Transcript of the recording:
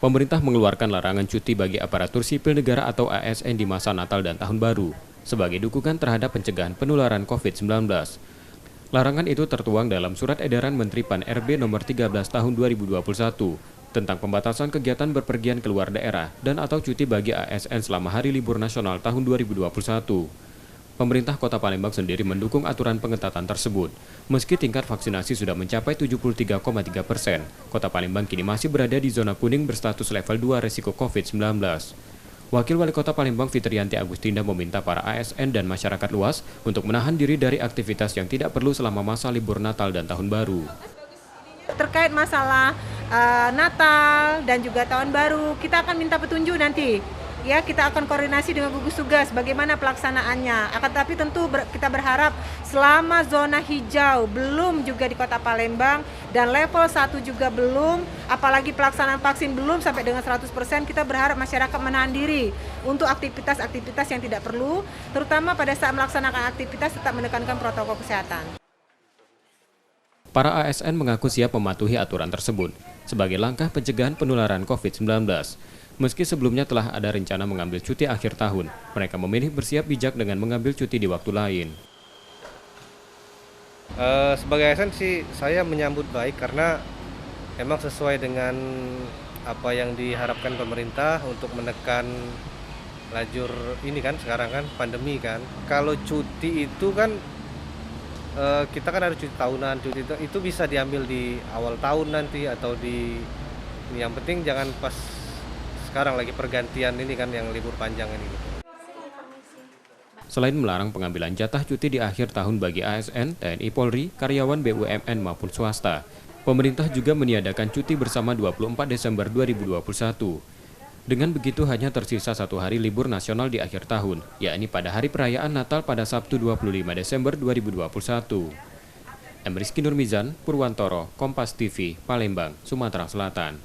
Pemerintah mengeluarkan larangan cuti bagi aparatur sipil negara atau ASN di masa Natal dan Tahun Baru sebagai dukungan terhadap pencegahan penularan COVID-19. Larangan itu tertuang dalam Surat Edaran Menteri Pan-RB Nomor 13 Tahun 2021 tentang pembatasan kegiatan berpergian keluar daerah dan atau cuti bagi ASN selama Hari Libur Nasional tahun 2021. Pemerintah Kota Palembang sendiri mendukung aturan pengetatan tersebut. Meski tingkat vaksinasi sudah mencapai 73,3%, Kota Palembang kini masih berada di zona kuning berstatus level 2 resiko COVID-19. Wakil Wali Kota Palembang Fitriyanti Agustinda meminta para ASN dan masyarakat luas untuk menahan diri dari aktivitas yang tidak perlu selama masa libur Natal dan Tahun Baru. Terkait masalah Natal dan juga Tahun Baru, kita akan minta petunjuk nanti. Ya, kita akan koordinasi dengan gugus tugas bagaimana pelaksanaannya. Akan tapi tentu kita berharap selama zona hijau belum juga di Kota Palembang dan level 1 juga belum, apalagi pelaksanaan vaksin belum sampai dengan 100%, kita berharap masyarakat menahan diri untuk aktivitas-aktivitas yang tidak perlu, terutama pada saat melaksanakan aktivitas tetap menekankan protokol kesehatan. Para ASN mengaku siap mematuhi aturan tersebut sebagai langkah pencegahan penularan COVID-19. Meski sebelumnya telah ada rencana mengambil cuti akhir tahun, mereka memilih bersiap bijak dengan mengambil cuti di waktu lain. Sebagai ASN sih saya menyambut baik karena memang sesuai dengan apa yang diharapkan pemerintah untuk menekan lajur ini kan sekarang kan pandemi kan. Kalau cuti itu kan kita kan ada cuti tahunan, cuti itu bisa diambil di awal tahun nanti atau di yang penting jangan pas sekarang lagi pergantian ini kan yang libur panjang ini. Selain melarang pengambilan jatah cuti di akhir tahun bagi ASN, TNI Polri, karyawan BUMN maupun swasta, pemerintah juga meniadakan cuti bersama 24 Desember 2021. Dengan begitu hanya tersisa 1 hari libur nasional di akhir tahun, yakni pada hari perayaan Natal pada Sabtu 25 Desember 2021. Rizky Nurmizan, Purwantoro, Kompas TV, Palembang, Sumatera Selatan.